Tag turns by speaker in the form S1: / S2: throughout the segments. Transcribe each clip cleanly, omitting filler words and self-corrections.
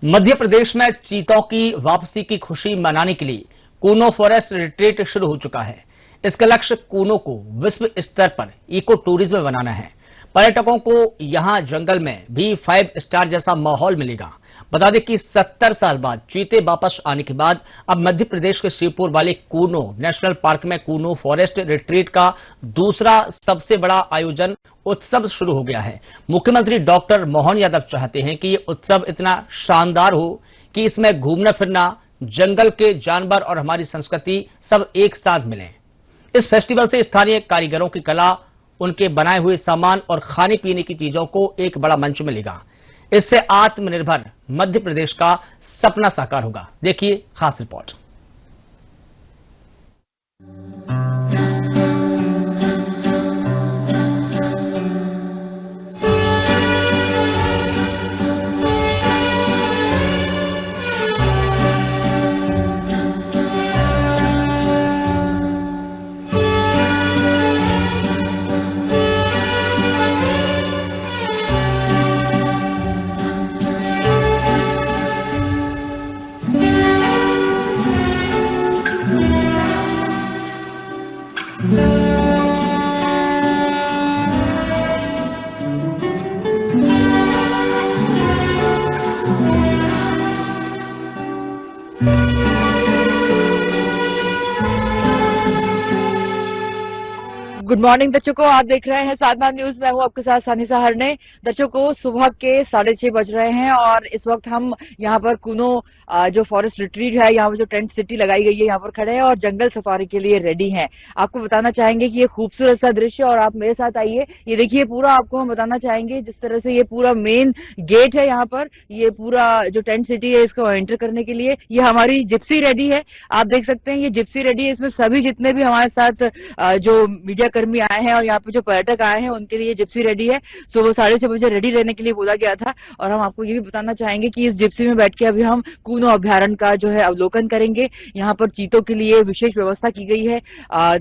S1: मध्य प्रदेश में चीतों की वापसी की खुशी मनाने के लिए कूनो फॉरेस्ट रिट्रीट शुरू हो चुका है। इसका लक्ष्य कूनो को विश्व स्तर पर इको टूरिज्म बनाना है। पर्यटकों को यहां जंगल में भी 5 स्टार जैसा माहौल मिलेगा। बता दें कि 70 साल बाद चीते वापस आने के बाद अब मध्य प्रदेश के श्रीपुर वाले कूनो नेशनल पार्क में कूनो फॉरेस्ट रिट्रीट का दूसरा सबसे बड़ा आयोजन उत्सव शुरू हो गया है। मुख्यमंत्री डॉक्टर मोहन यादव चाहते हैं कि ये उत्सव इतना शानदार हो कि इसमें घूमना फिरना, जंगल के जानवर और हमारी संस्कृति सब एक साथ मिलें। इस फेस्टिवल से स्थानीय कारीगरों की कला, उनके बनाए हुए सामान और खाने पीने की चीजों को एक बड़ा मंच मिलेगा। इससे आत्मनिर्भर मध्य प्रदेश का सपना साकार होगा। देखिए खास रिपोर्ट।
S2: गुड मॉर्निंग दर्शकों, आप देख रहे हैं साधना न्यूज। मैं हूं आपके साथ सानिसा हरने। दर्शकों, सुबह के 6:30 बज रहे हैं और इस वक्त हम यहां पर कूनो जो फॉरेस्ट रिट्रीट है, यहाँ पर जो टेंट सिटी लगाई गई है, यहाँ पर खड़े हैं और जंगल सफारी के लिए रेडी हैं। आपको बताना चाहेंगे कि ये खूबसूरत सा दृश्य, और आप मेरे साथ आइए। ये देखिए, पूरा आपको हम बताना चाहेंगे जिस तरह से ये पूरा मेन गेट है। यहाँ पर ये पूरा जो टेंट सिटी है, इसको एंटर करने के लिए ये हमारी जिप्सी रेडी है। आप देख सकते हैं ये जिप्सी रेडी है। इसमें सभी जितने भी हमारे साथ जो मीडिया कर्मी आए हैं और यहाँ पे जो पर्यटक आए हैं, उनके लिए जिप्सी रेडी है। सुबह 6:30 बजे रेडी रहने के लिए बोला गया था। और हम आपको ये भी बताना चाहेंगे कि इस जिप्सी में बैठ के अभी हम कूनो अभ्यारण्य का जो है अवलोकन करेंगे। यहाँ पर चीतों के लिए विशेष व्यवस्था की गई है।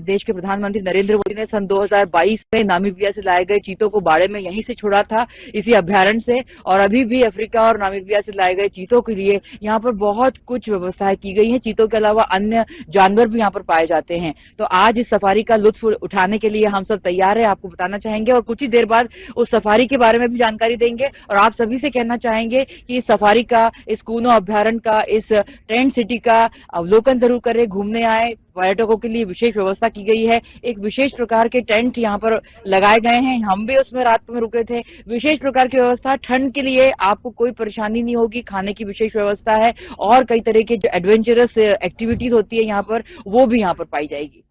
S2: देश के प्रधानमंत्री नरेंद्र मोदी ने सन 2022 में नामीबिया से लाए गए चीतों को बाड़े में यहीं से छोड़ा था, इसी अभ्यारण्य से। और अभी भी अफ्रीका और नामीबिया से लाए गए चीतों के लिए यहाँ पर बहुत कुछ व्यवस्थाएं की गई है। चीतों के अलावा अन्य जानवर भी यहाँ पर पाए जाते हैं। तो आज इस सफारी का लुत्फ उठाने के लिए हम सब तैयार है। आपको बताना चाहेंगे और कुछ ही देर बाद उस सफारी के बारे में भी जानकारी देंगे। और आप सभी से कहना चाहेंगे कि इस सफारी का, इस कूनो अभ्यारण्य का, इस टेंट सिटी का अवलोकन जरूर करें, घूमने आए। पर्यटकों के लिए विशेष व्यवस्था की गई है। एक विशेष प्रकार के टेंट यहाँ पर लगाए गए हैं। हम भी उसमें रात में रुके थे। विशेष प्रकार की व्यवस्था, ठंड के लिए आपको कोई परेशानी नहीं होगी। खाने की विशेष व्यवस्था है और कई तरह की जो एडवेंचरस एक्टिविटीज होती है यहाँ पर, वो भी यहाँ पर पाई जाएगी।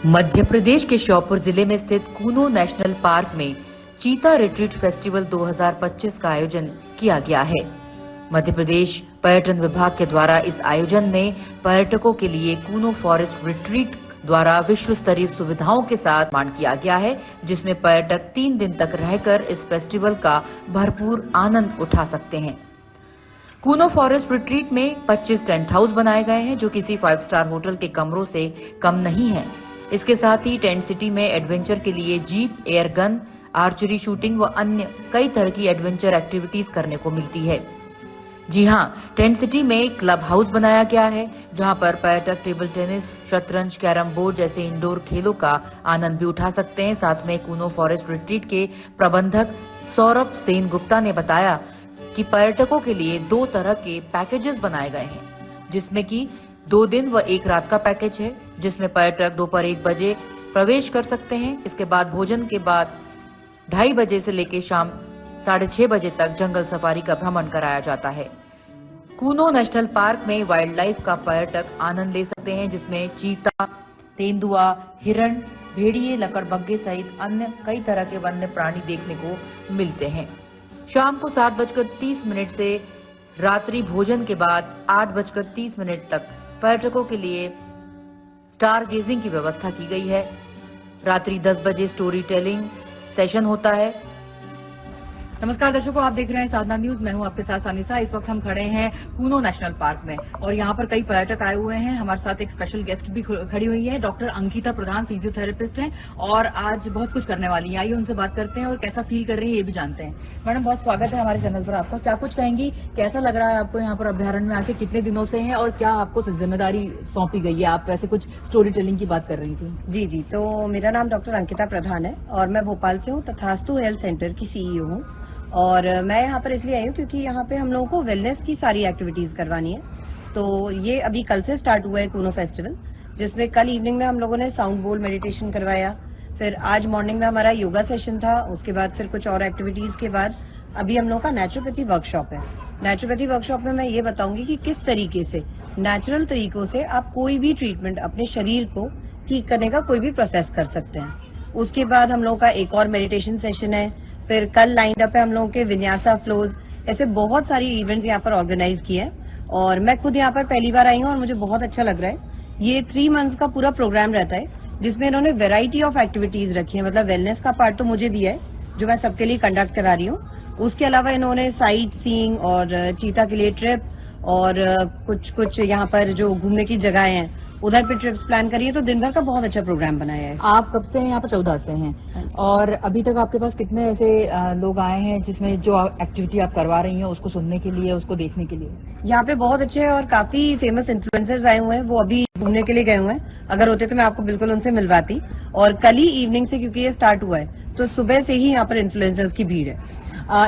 S3: मध्य प्रदेश के श्योपुर जिले में स्थित कूनो नेशनल पार्क में चीता रिट्रीट फेस्टिवल 2025 का आयोजन किया गया है। मध्य प्रदेश पर्यटन विभाग के द्वारा इस आयोजन में पर्यटकों के लिए कूनो फॉरेस्ट रिट्रीट द्वारा विश्व स्तरीय सुविधाओं के साथ निर्माण किया गया है, जिसमें पर्यटक 3 दिन तक रहकर इस फेस्टिवल का भरपूर आनंद उठा सकते हैं। कूनो फॉरेस्ट रिट्रीट में 25 टेंट हाउस बनाए गए हैं, जो किसी 5 स्टार होटल के कमरों से कम नहीं है। इसके साथ ही टेंट सिटी में एडवेंचर के लिए jeep, air gun, archery shooting व अन्य कई तरह की एडवेंचर एक्टिविटीज करने को मिलती है। जी हां, टेंट सिटी में क्लब हाउस बनाया गया है, जहां पर पर्यटक टेबल टेनिस, शतरंज, कैरम बोर्ड जैसे इंडोर खेलों का आनंद भी उठा सकते हैं। साथ में कूनो फॉरेस्ट रिट्रीट के प्रबंधक सौरभ सेन गुप्ता ने बताया कि पर्यटकों के लिए 2 तरह के पैकेजेस बनाए गए हैं, जिसमें कि 2 दिन व 1 रात का पैकेज है, जिसमें पर्यटक दोपहर 1 बजे प्रवेश कर सकते हैं। इसके बाद भोजन के बाद 2:30 बजे से लेकर शाम 6:30 बजे तक जंगल सफारी का भ्रमण कराया जाता है। कूनो नेशनल पार्क में वाइल्ड लाइफ का पर्यटक आनंद ले सकते हैं, जिसमें चीता, तेंदुआ, हिरण, भेड़िए, लकड़बग्घे सहित अन्य कई तरह के वन्य प्राणी देखने को मिलते हैं। शाम को 7:30 से रात्रि भोजन के बाद 8:30 तक पर्यटकों के लिए स्टार गेजिंग की व्यवस्था की गई है। रात्रि 10 बजे स्टोरी टेलिंग सेशन होता है।
S2: नमस्कार दर्शकों, आप देख रहे हैं साधना न्यूज। मैं हूं आपके साथ सानिसा। इस वक्त हम खड़े हैं कूनो नेशनल पार्क में और यहाँ पर कई पर्यटक आए हुए हैं। हमारे साथ एक स्पेशल गेस्ट भी खड़ी हुई है, डॉक्टर अंकिता प्रधान, फिजियोथेरेपिस्ट हैं और आज बहुत कुछ करने वाली हैं। आइए उनसे बात करते हैं और कैसा फील कर रही है ये भी जानते हैं। मैडम, बहुत स्वागत है हमारे चैनल पर आपका। क्या कुछ कहेंगी, कैसा लग रहा है आपको यहाँ पर अभ्यारण्य में आके, कितने दिनों से हैं और क्या आपको जिम्मेदारी सौंपी गई है? आप वैसे कुछ स्टोरी टेलिंग की बात कर रही थी।
S4: जी, तो मेरा नाम डॉक्टर अंकिता प्रधान है और मैं भोपाल से हूँ, तथास्तु हेल्थ सेंटर की सीईओ हूँ। और मैं यहाँ पर इसलिए आई हूँ क्योंकि यहाँ पे हम लोगों को वेलनेस की सारी एक्टिविटीज करवानी है। तो ये अभी कल से स्टार्ट हुआ है कूनो फेस्टिवल, जिसमें कल इवनिंग में हम लोगों ने साउंड बोल मेडिटेशन करवाया, फिर आज मॉर्निंग में हमारा योगा सेशन था, उसके बाद फिर कुछ और एक्टिविटीज के बाद अभी हम लोगों का नेचुरोपैथी वर्कशॉप है। नेचुरोपैथी वर्कशॉप में मैं ये बताऊंगी कि किस तरीके से नेचुरल तरीकों से आप कोई भी ट्रीटमेंट अपने शरीर को ठीक करने का कोई भी प्रोसेस कर सकते हैं। उसके बाद हम लोगों का एक और मेडिटेशन सेशन है, फिर कल लाइंड अप है हम लोगों के विन्यासा फ्लोज। ऐसे बहुत सारी इवेंट्स यहाँ पर ऑर्गेनाइज किए हैं और मैं खुद यहाँ पर पहली बार आई हूँ और मुझे बहुत अच्छा लग रहा है। ये 3 मंथ्स का पूरा प्रोग्राम रहता है जिसमें इन्होंने वेराइटी ऑफ एक्टिविटीज रखी है। मतलब वेलनेस का पार्ट तो मुझे दिया है जो मैं सबके लिए कंडक्ट करा रही हूँ। उसके अलावा इन्होंने साइट सीइंग और चीता के लिए ट्रिप और कुछ यहाँ पर जो घूमने की जगह हैं उधर पे ट्रिप्स प्लान करिए। तो दिन भर का बहुत अच्छा प्रोग्राम बनाया है।
S2: आप कब से हैं यहाँ पर? 14 से हैं। और अभी तक आपके पास कितने ऐसे लोग आए हैं जिसमें जो एक्टिविटी आप करवा रही हैं उसको सुनने के लिए, उसको देखने के लिए?
S4: यहाँ पे बहुत अच्छे और काफी फेमस इन्फ्लुएंसर्स आए हुए हैं, वो अभी घूमने के लिए गए हुए हैं। अगर होते तो मैं आपको बिल्कुल उनसे मिलवाती। और कल ही इवनिंग से, क्योंकि ये स्टार्ट हुआ है, तो सुबह से ही यहाँ पर इन्फ्लुएंसर्स की भीड़ है।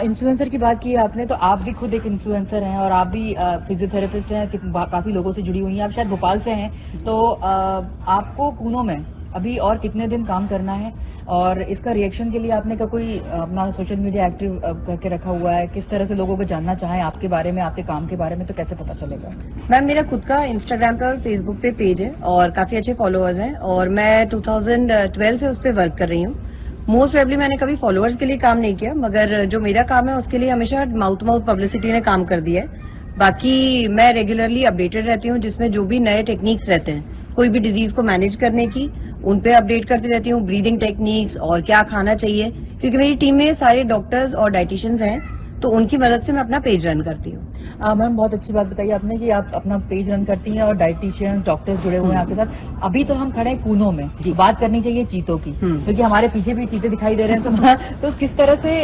S2: इन्फ्लुएंसर की बात की आपने, तो आप भी खुद एक इन्फ्लुएंसर हैं और आप भी फिजियोथेरेपिस्ट हैं, काफी लोगों से जुड़ी हुई हैं। आप शायद भोपाल से हैं, तो आपको कूनो में अभी और कितने दिन काम करना है और इसका रिएक्शन के लिए आपने का कोई अपना सोशल मीडिया एक्टिव करके रखा हुआ है? किस तरह से लोगों को जानना चाहें आपके बारे में, आपके काम के बारे में, तो कैसे पता चलेगा?
S4: मैम, मेरा खुद का इंस्टाग्राम पे और फेसबुक पे पेज है और काफी अच्छे फॉलोअर्स हैं और मैं 2012 से उस पर वर्क कर रही हूँ। मोस्ट प्रोबेबली मैंने कभी फॉलोअर्स के लिए काम नहीं किया, मगर जो मेरा काम है उसके लिए हमेशा माउथ टू माउथ पब्लिसिटी ने काम कर दिया है। बाकी मैं रेगुलरली अपडेटेड रहती हूँ, जिसमें जो भी नए टेक्निक्स रहते हैं कोई भी डिजीज को मैनेज करने की, उन पे अपडेट करती रहती हूँ। ब्रीदिंग टेक्निक्स और क्या खाना चाहिए, क्योंकि मेरी टीम में सारे डॉक्टर्स और डाइटिशियंस हैं, तो उनकी मदद से मैं अपना पेज रन करती हूँ।
S2: मैम, बहुत अच्छी बात बताई आपने कि आप अपना पेज रन करती हैं और डाइटिशियंस, डॉक्टर्स जुड़े हुए हैं आपके साथ। अभी तो हम खड़े हैं कूनो में, बात करनी चाहिए चीतों की, क्योंकि हमारे पीछे भी चीते दिखाई दे रहे हैं। तो किस तरह से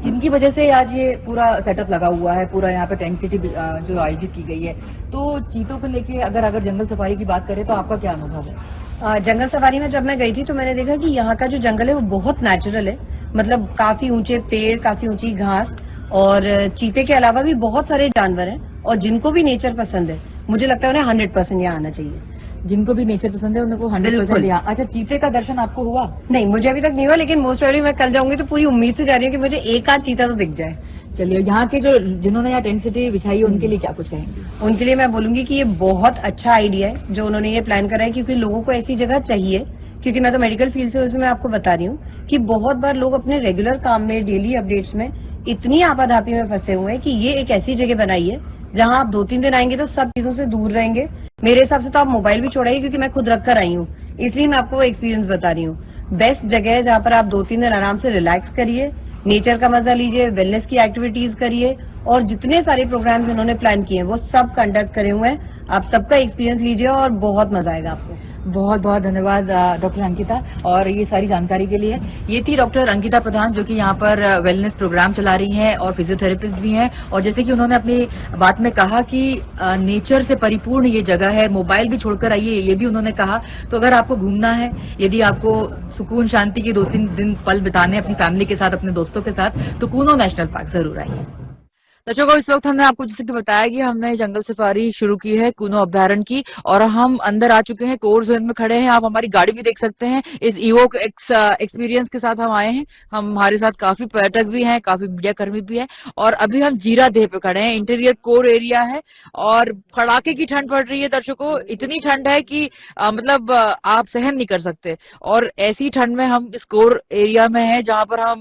S2: इनकी वजह से आज ये पूरा सेटअप लगा हुआ है, पूरा यहाँ पे टेंट सिटी जो आयोजित की गई है, तो चीतों को लेके अगर जंगल सफारी की बात करें तो आपका क्या अनुभव है?
S4: जंगल सफारी में जब मैं गई थी तो मैंने देखा कि यहाँ का जो जंगल है वो बहुत नेचुरल है। मतलब काफी ऊंचे पेड़, काफी ऊंची घास और चीते के अलावा भी बहुत सारे जानवर हैं और जिनको भी नेचर पसंद है, मुझे लगता है उन्हें 100% यहाँ आना चाहिए।
S2: जिनको भी नेचर पसंद है उनको 100% यहाँ। अच्छा, चीते का दर्शन आपको हुआ?
S4: नहीं, मुझे अभी तक नहीं हुआ, लेकिन मोस्ट प्रोबेबली मैं कल जाऊंगी तो पूरी उम्मीद से जा रही हूँ कि मुझे एक आध चीता तो दिख जाए।
S2: चलिए, यहाँ के जो जिन्होंने यहाँ टेंट सिटी बिछाई है उनके लिए क्या कुछ कहेंगे?
S4: उनके लिए मैं बोलूंगी कि ये बहुत अच्छा आइडिया है जो उन्होंने ये प्लान करा है, क्योंकि लोगों को ऐसी जगह चाहिए। क्योंकि मैं तो मेडिकल फील्ड से, उसमें मैं आपको बता रही हूँ कि बहुत बार लोग अपने रेगुलर काम में, डेली अपडेट्स में इतनी आपाधापी में फंसे हुए हैं कि ये एक ऐसी जगह बनाई है जहां आप 2-3 दिन आएंगे तो सब चीजों से दूर रहेंगे। मेरे हिसाब से तो आप मोबाइल भी छोड़ाइए, क्योंकि मैं खुद रख कर आई हूँ, इसलिए मैं आपको वो एक्सपीरियंस बता रही हूँ। बेस्ट जगह है जहां पर आप 2-3 दिन आराम से रिलैक्स करिए, नेचर का मजा लीजिए, वेलनेस की एक्टिविटीज करिए और जितने सारे प्रोग्राम्स इन्होंने प्लान किए हैं वो सब कंडक्ट करे हुए हैं। आप सबका एक्सपीरियंस लीजिए और बहुत मजा आएगा आपको।
S2: बहुत बहुत धन्यवाद डॉक्टर अंकिता और ये सारी जानकारी के लिए। ये थी डॉक्टर अंकिता प्रधान जो कि यहाँ पर वेलनेस प्रोग्राम चला रही हैं और फिजियोथेरेपिस्ट भी हैं। और जैसे कि उन्होंने अपनी बात में कहा कि नेचर से परिपूर्ण ये जगह है, मोबाइल भी छोड़कर आइए, ये भी उन्होंने कहा। तो अगर आपको घूमना है, यदि आपको सुकून शांति के 2-3 दिन पल बिताने अपनी फैमिली के साथ, अपने दोस्तों के साथ, तो कूनो नेशनल पार्क जरूर आइए। दर्शकों, इस वक्त हमने आपको जैसे कि बताया कि हमने जंगल सफारी शुरू की है कूनो अभ्यारण्य की और हम अंदर आ चुके हैं, कोर जोन में खड़े हैं। आप हमारी गाड़ी भी देख सकते हैं। इस इवोक एक्सपीरियंस के साथ हम आए हैं। हमारे साथ काफी पर्यटक भी हैं, काफी मीडिया कर्मी भी हैं और अभी हम जीरा देह पे खड़े हैं। इंटीरियर कोर एरिया है और कड़ाके की ठंड पड़ रही है। दर्शकों, इतनी ठंड है कि मतलब आप सहन नहीं कर सकते। और ऐसी ठंड में हम इस कोर एरिया में हैं जहां पर हम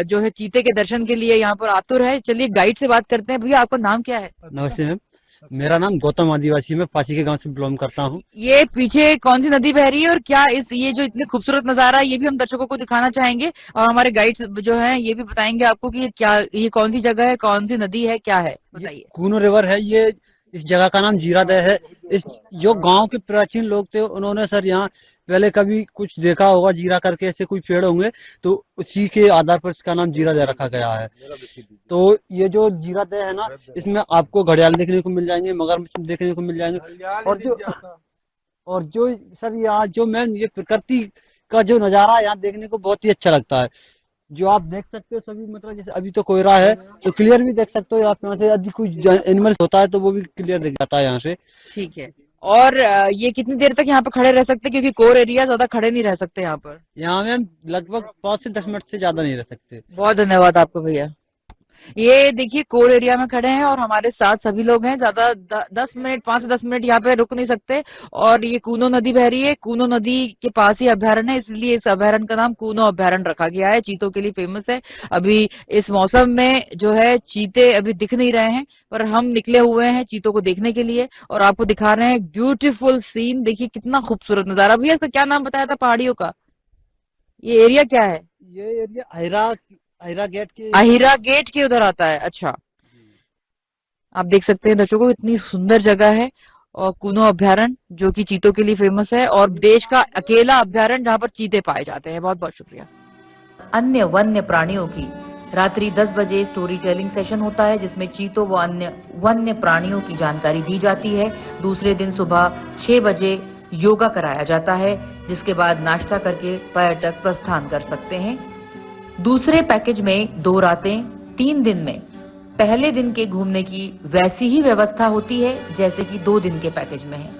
S2: जो है चीते के दर्शन के लिए यहाँ पर आतुर है। चलिए गाइड से बात करते हैं। भैया, आपका नाम क्या है?
S5: नमस्ते मैम, मेरा नाम गौतम आदिवासी, मैं पाची के गांव से बिलोंग करता हूं।
S2: ये पीछे कौन सी नदी बह रही है और क्या ये जो इतने खूबसूरत नजारा है ये भी हम दर्शकों को दिखाना चाहेंगे और हमारे गाइड्स जो हैं ये भी बताएंगे आपको कि क्या ये कौन सी जगह है, कौन सी नदी है, क्या है, बताइए।
S5: कूनो रिवर है ये, इस जगह का नाम जीरादेह है। इस जो गांव के प्राचीन लोग थे उन्होंने सर यहाँ पहले कभी कुछ देखा होगा, जीरा करके ऐसे कोई पेड़ होंगे, तो उसी के आधार पर इसका नाम जीरादेह रखा गया है। तो ये जो जीरादेह है ना, इसमें आपको घड़ियाल देखने को मिल जाएंगे, मगरमच्छ देखने को मिल जाएंगे, और जो सर यहाँ जो मैम ये प्रकृति का जो नजारा है यहाँ देखने को बहुत ही अच्छा लगता है। जो आप देख सकते हो सभी, मतलब जैसे अभी तो कोहरा है तो क्लियर भी देख सकते हो, यहाँ से यदि कोई एनिमल होता है तो वो भी क्लियर दिख जाता है यहाँ से।
S2: ठीक है, और ये कितनी देर तक यहाँ पे खड़े रह सकते हैं, क्योंकि कोर एरिया ज्यादा खड़े नहीं रह सकते यहाँ पर?
S5: यहाँ में हम लगभग 5 से 10 मिनट से ज्यादा नहीं रह सकते।
S2: बहुत धन्यवाद आपको भैया। ये देखिए कोर एरिया में खड़े हैं और हमारे साथ सभी लोग हैं, ज्यादा 10 मिनट 5 से 10 मिनट यहाँ पे रुक नहीं सकते। और ये कूनो नदी बह रही है, कूनो नदी के पास ही अभ्यारण्य है, इसलिए इस अभ्यारण्य का नाम कूनो अभ्यारण्य रखा गया है। चीतों के लिए फेमस है। अभी इस मौसम में जो है चीते अभी दिख नहीं रहे हैं, पर हम निकले हुए हैं चीतों को देखने के लिए और आपको दिखा रहे हैं ब्यूटीफुल सीन। देखिए कितना खूबसूरत नजारा। भैया इसका क्या नाम बताया था पहाड़ियों का? ये एरिया क्या है?
S5: ये एरिया अहिरा
S2: गेट के उधर आता है। अच्छा, आप देख सकते हैं दर्शकों इतनी सुंदर जगह है और कूनो अभ्यारण्य जो कि चीतों के लिए फेमस है और देश का अकेला अभ्यारण्य जहां पर चीते पाए जाते हैं। बहुत बहुत शुक्रिया।
S3: अन्य वन्य प्राणियों की रात्रि 10 बजे स्टोरी टेलिंग सेशन होता है, जिसमें चीतों व अन्य वन्य प्राणियों की जानकारी दी जाती है। दूसरे दिन सुबह 6 बजे योगा कराया जाता है, जिसके बाद नाश्ता करके पर्यटक प्रस्थान कर सकते हैं। दूसरे पैकेज में 2 रातें 3 दिन में पहले दिन के घूमने की वैसी ही व्यवस्था होती है जैसे कि 2 दिन के पैकेज में है।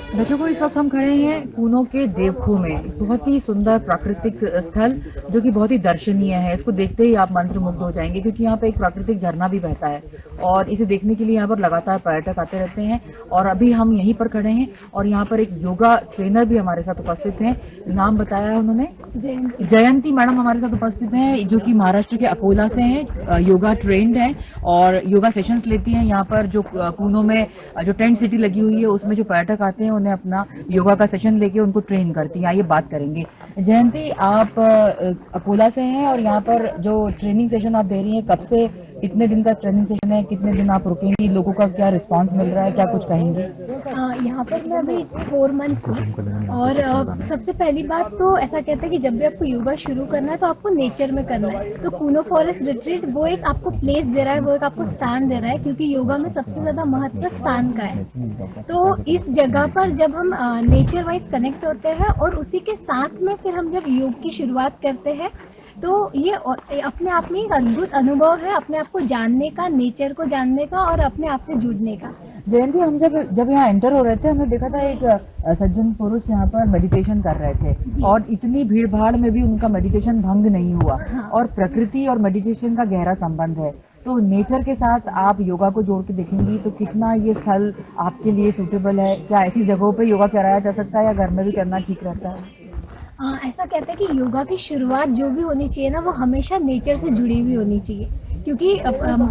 S2: दर्शकों इस वक्त हम खड़े हैं कूनो के देवखो में। बहुत ही सुंदर प्राकृतिक स्थल जो कि बहुत ही दर्शनीय है। इसको देखते ही आप मंत्रमुग्ध हो जाएंगे, क्योंकि यहाँ पे एक प्राकृतिक झरना भी बहता है और इसे देखने के लिए यहाँ पर लगातार पर्यटक आते रहते हैं। और अभी हम यहीं पर खड़े हैं और यहाँ पर एक योगा ट्रेनर भी हमारे साथ उपस्थित हैं। नाम बताया है उन्होंने, जयंती मैडम हमारे साथ उपस्थित हैं, जो कि महाराष्ट्र के अकोला से हैं, योगा ट्रेंड है और योगा सेशंस लेती हैं। यहाँ पर जो कूनो में जो टेंट सिटी लगी हुई है उसमें जो पर्यटक आते हैं उन्हें अपना योगा का सेशन लेके उनको ट्रेन करती हैं। आइए बात करेंगे। जयंती, आप अकोला से हैं और यहाँ पर जो ट्रेनिंग सेशन आप दे रही हैं, कब से कितने दिन का ट्रेनिंग सेशन है, कितने दिन आप रुकेंगी, लोगों का क्या रिस्पांस मिल रहा है, क्या कुछ कहेंगे?
S6: यहाँ पर मैं अभी 4 मंथ्स हूँ और सबसे पहली बात तो ऐसा कहते हैं कि जब भी आपको योगा शुरू करना है तो आपको नेचर में करना है। तो कूनो फॉरेस्ट रिट्रीट वो एक आपको प्लेस दे रहा है, वो एक आपको स्थान दे रहा है, क्योंकि योगा में सबसे ज्यादा महत्व स्थान का है। तो इस जगह पर जब हम नेचर वाइज कनेक्ट होते हैं और उसी के साथ में फिर हम जब योग की शुरुआत करते हैं तो ये अपने आप में एक अद्भुत अनुभव है, अपने आप को जानने का, नेचर को जानने का और अपने आप से जुड़ने का।
S2: जयंती, हम जब यहाँ एंटर हो रहे थे हमने देखा था एक सज्जन पुरुष यहाँ पर मेडिटेशन कर रहे थे और इतनी भीड़ भाड़ में भी उनका मेडिटेशन भंग नहीं हुआ। हाँ। और प्रकृति और मेडिटेशन का गहरा संबंध है, तो नेचर के साथ आप योगा को जोड़ के देखेंगी तो कितना ये स्थल आपके लिए सूटेबल है? क्या ऐसी जगहों पे योगा कराया जा सकता है या घर में भी करना ठीक रहता है?
S6: ऐसा कहते हैं कि योगा की शुरुआत जो भी होनी चाहिए ना, वो हमेशा नेचर से जुड़ी हुई होनी चाहिए, क्योंकि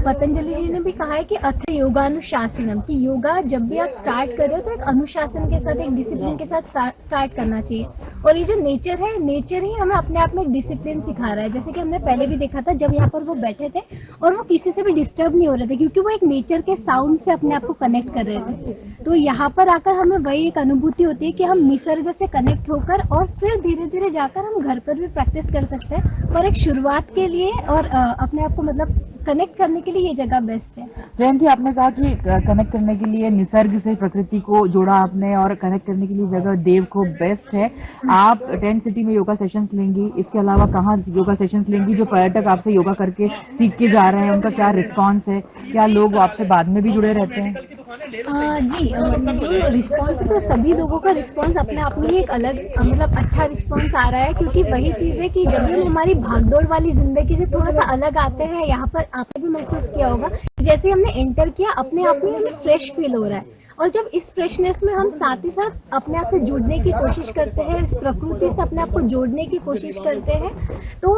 S6: पतंजलि जी ने भी कहा है कि अथ योगानुशासनम, कि योगा जब भी आप स्टार्ट कर रहे हो तो एक अनुशासन के साथ, एक डिसिप्लिन के साथ स्टार्ट करना चाहिए। और ये जो नेचर है, नेचर ही हमें अपने आप में एक डिसिप्लिन सिखा रहा है। जैसे कि हमने पहले भी देखा था जब यहाँ पर वो बैठे थे और वो किसी से भी डिस्टर्ब नहीं हो रहे थे, क्योंकि वो एक नेचर के साउंड से अपने आप को कनेक्ट कर रहे थे। तो यहाँ पर आकर हमें वही एक अनुभूति होती है कि हम निसर्ग से कनेक्ट होकर और फिर धीरे धीरे जाकर हम घर पर भी प्रैक्टिस कर सकते हैं। पर एक शुरुआत के लिए और अपने आप को मतलब कनेक्ट करने के लिए ये जगह बेस्ट है।
S2: जयंती, आपने कहा कि कनेक्ट करने के लिए निसर्ग से प्रकृति को जोड़ा आपने और कनेक्ट करने के लिए जगह देवखो बेस्ट है। आप टेंट सिटी में योगा सेशंस लेंगी, इसके अलावा कहाँ योगा सेशंस लेंगी? जो पर्यटक आपसे योगा करके सीख के जा रहे हैं उनका क्या रिस्पांस है? क्या लोग आपसे बाद में भी जुड़े रहते हैं?
S6: जी, जो रिस्पांस है तो सभी लोगों का रिस्पांस अपने आप में ही एक अलग मतलब अच्छा रिस्पांस आ रहा है, क्योंकि वही चीज है कि जब भी हम हमारी भागदौड़ वाली जिंदगी से थोड़ा सा अलग आते हैं, यहाँ पर आपने भी महसूस किया होगा, जैसे हमने एंटर किया अपने आप में हमें फ्रेश फील हो रहा है। और जब इस फ्रेशनेस में हम साथ ही साथ अपने आप से जुड़ने की कोशिश करते हैं, इस प्रकृति से अपने आप को जोड़ने की कोशिश करते हैं, तो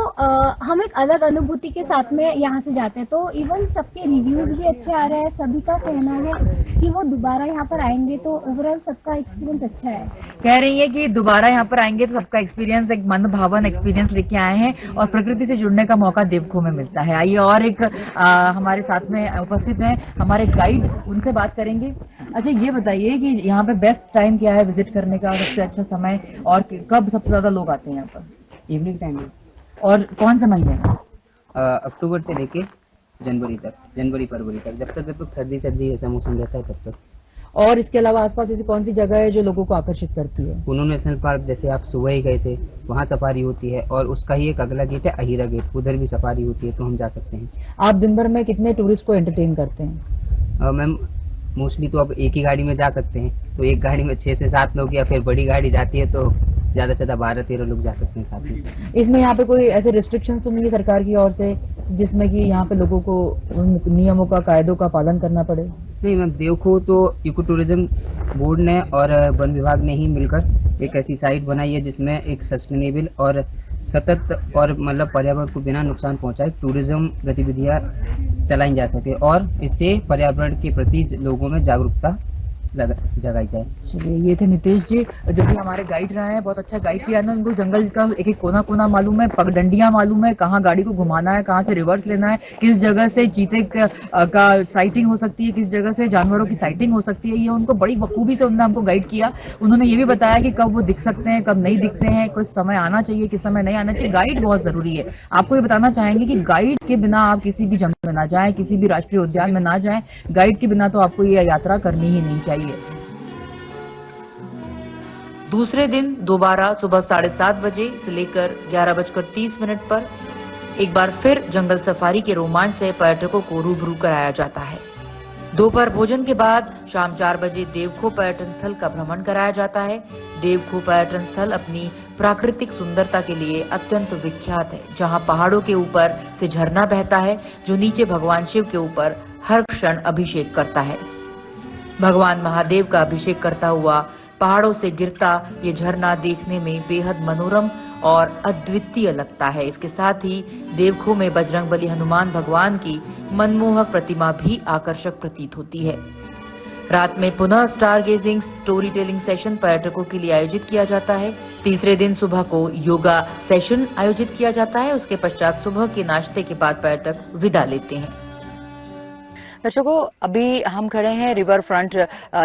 S6: हम एक अलग अनुभूति के साथ में यहाँ से जाते हैं। तो इवन सबके रिव्यूज भी अच्छे आ रहे हैं, सभी का कहना है कि वो दोबारा यहाँ पर आएंगे, तो ओवरऑल सबका एक्सपीरियंस अच्छा है।
S2: कह रही है कि दोबारा यहाँ पर आएंगे तो सबका एक्सपीरियंस एक मन भावन एक्सपीरियंस लेके आए हैं और प्रकृति से जुड़ने का मौका देवखो में मिलता है। आइए और एक हमारे साथ में उपस्थित हैं हमारे गाइड, उनसे बात करेंगे। अच्छा, ये बताइए कि यहाँ पे बेस्ट टाइम क्या है विजिट करने का, सबसे अच्छा समय, और कब सबसे ज्यादा लोग आते हैं यहाँ पर?
S7: इवनिंग टाइम में।
S2: और कौन सा महीने में?
S7: अक्टूबर से लेके जनवरी तक, जनवरी फरवरी तक, जब तक सर्दी ऐसा मौसम रहता है तब तक।
S2: और इसके अलावा आसपास ऐसी कौन सी जगह है जो लोगों को आकर्षित करती है?
S7: कूनो नेशनल पार्क, जैसे आप सुबह ही गए थे, वहाँ सफारी होती है, और उसका ही एक अगला गेट है अहिरा गेट, उधर भी सफारी होती है, तो हम जा सकते हैं।
S2: आप दिन भर में कितने टूरिस्ट को एंटरटेन करते हैं?
S7: मैम मोस्टली तो अब एक ही गाड़ी में जा सकते हैं, तो एक गाड़ी में 6 से 7 लोग, या फिर बड़ी गाड़ी जाती है तो ज्यादा से ज्यादा 12-13 लोग जा सकते हैं साथ में।
S2: इसमें यहाँ पे कोई ऐसे रिस्ट्रिक्शंस तो नहीं है सरकार की ओर से जिसमें कि यहाँ पे लोगों को उन नियमों का, कायदों का पालन करना पड़े?
S7: नहीं मैम, देवखो तो इको टूरिज्म बोर्ड ने और वन विभाग ने ही मिलकर एक ऐसी साइट बनाई है जिसमें एक सस्टेनेबल और सतत और मतलब पर्यावरण को बिना नुकसान पहुंचाए टूरिज्म गतिविधियां चलाई जा सके, और इससे पर्यावरण के प्रति लोगों में जागरूकता जगाई जाए।
S2: चलिए, ये थे नितेश जी जो कि हमारे गाइड रहे हैं। बहुत अच्छा गाइड किया ना, उनको जंगल का एक एक कोना कोना मालूम है, पगडंडियां मालूम है, कहाँ गाड़ी को घुमाना है, कहाँ से रिवर्स लेना है, किस जगह से चीते का साइटिंग हो सकती है, किस जगह से जानवरों की साइटिंग हो सकती है। ये उनको बड़ी बखूबी से उन्होंने हमको गाइड किया। उन्होंने ये भी बताया कि कब वो दिख सकते हैं, कब नहीं दिखते हैं, कुछ समय आना चाहिए, किस समय नहीं आना चाहिए। गाइड बहुत जरूरी है। आपको ये बताना चाहेंगे कि गाइड के बिना आप किसी भी जंगल में ना जाएं, किसी भी राष्ट्रीय उद्यान में ना जाएं। गाइड के बिना तो आपको ये यात्रा करनी ही नहीं चाहिए।
S3: दूसरे दिन दोबारा सुबह 7:30 बजे से लेकर 11:30 पर एक बार फिर जंगल सफारी के रोमांच से पर्यटकों को रूबरू कराया जाता है। दोपहर भोजन के बाद शाम 4 बजे देवखो पर्यटन स्थल का भ्रमण कराया जाता है। देवखो पर्यटन स्थल अपनी प्राकृतिक सुंदरता के लिए अत्यंत विख्यात है, जहां पहाड़ों के ऊपर से झरना बहता है जो नीचे भगवान शिव के ऊपर हर क्षण अभिषेक करता है। भगवान महादेव का अभिषेक करता हुआ पहाड़ों से गिरता ये झरना देखने में बेहद मनोरम और अद्वितीय लगता है। इसके साथ ही देवखो में बजरंगबली हनुमान भगवान की मनमोहक प्रतिमा भी आकर्षक प्रतीत होती है। रात में पुनः stargazing storytelling session पर्यटकों के लिए आयोजित किया जाता है। तीसरे दिन सुबह को योगा सेशन आयोजित किया जाता है। उसके पश्चात सुबह के नाश्ते के बाद पर्यटक विदा लेते हैं।
S2: दर्शकों, अभी हम खड़े हैं रिवर फ्रंट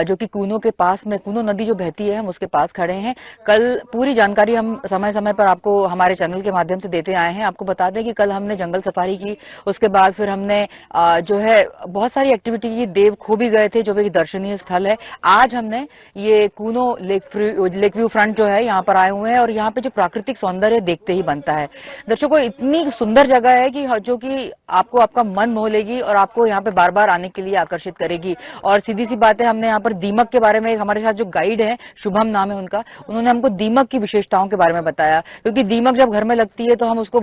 S2: जो कि कूनो के पास में, कूनो नदी जो बहती है हम उसके पास खड़े हैं। कल पूरी जानकारी हम समय समय पर आपको हमारे चैनल के माध्यम से देते आए हैं। आपको बता दें कि कल हमने जंगल सफारी की, उसके बाद फिर हमने जो है बहुत सारी एक्टिविटी की। देवखो भी गए थे जो कि दर्शनीय स्थल है। आज हमने ये कूनो लेक व्यू फ्रंट जो है यहाँ पर आए हुए हैं और यहाँ पे जो प्राकृतिक सौंदर्य देखते ही बनता है। दर्शकों, इतनी सुंदर जगह है कि जो कि आपको आपका मन मोह लेगी और आपको यहाँ पे बार बार आने के लिए आकर्षित करेगी। और सीधी सी बात है, हमने यहाँ पर दीमक के बारे में, हमारे साथ जो गाइड है शुभम नाम है उनका, उन्होंने हमको दीमक की विशेषताओं के बारे में बताया। क्योंकि दीमक जब घर में लगती है तो हम उसको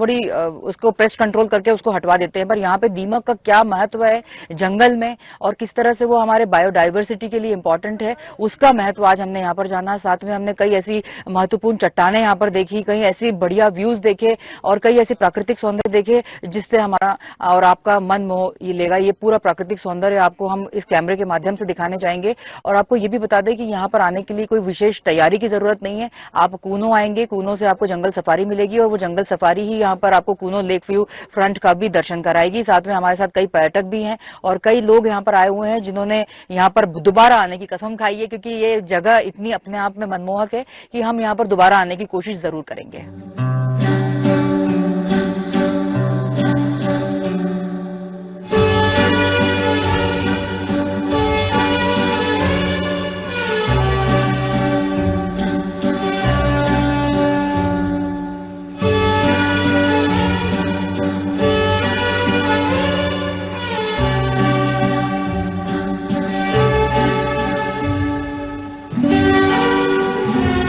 S2: उसको पेस्ट कंट्रोल करके उसको हटवा देते हैं, पर यहाँ पे दीमक का क्या महत्व है जंगल में और किस तरह से वो हमारे बायोडाइवर्सिटी के लिए इंपॉर्टेंट है, उसका महत्व आज हमने यहाँ पर जाना। साथ में हमने कई ऐसी महत्वपूर्ण चट्टानें यहाँ पर देखी, कई ऐसी बढ़िया व्यूज देखे और कई ऐसे प्राकृतिक सौंदर्य देखे जिससे हमारा और आपका मन मोह ये लेगा। ये पूरा प्राकृतिक सौंदर्य आपको हम इस कैमरे के माध्यम से दिखाने जाएंगे। और आपको ये भी बता दें कि यहाँ पर आने के लिए कोई विशेष तैयारी की जरूरत नहीं है। आप कूनो आएंगे, कूनो से आपको जंगल सफारी मिलेगी और वो जंगल सफारी ही यहाँ पर आपको कूनो लेक व्यू फ्रंट का भी दर्शन कराएगी। साथ में हमारे साथ कई पर्यटक भी हैं और कई लोग यहाँ पर आए हुए हैं जिन्होंने यहाँ पर दोबारा आने की कसम खाई है, क्योंकि ये जगह इतनी अपने आप में मनमोहक है कि हम यहाँ पर दोबारा आने की कोशिश जरूर करेंगे।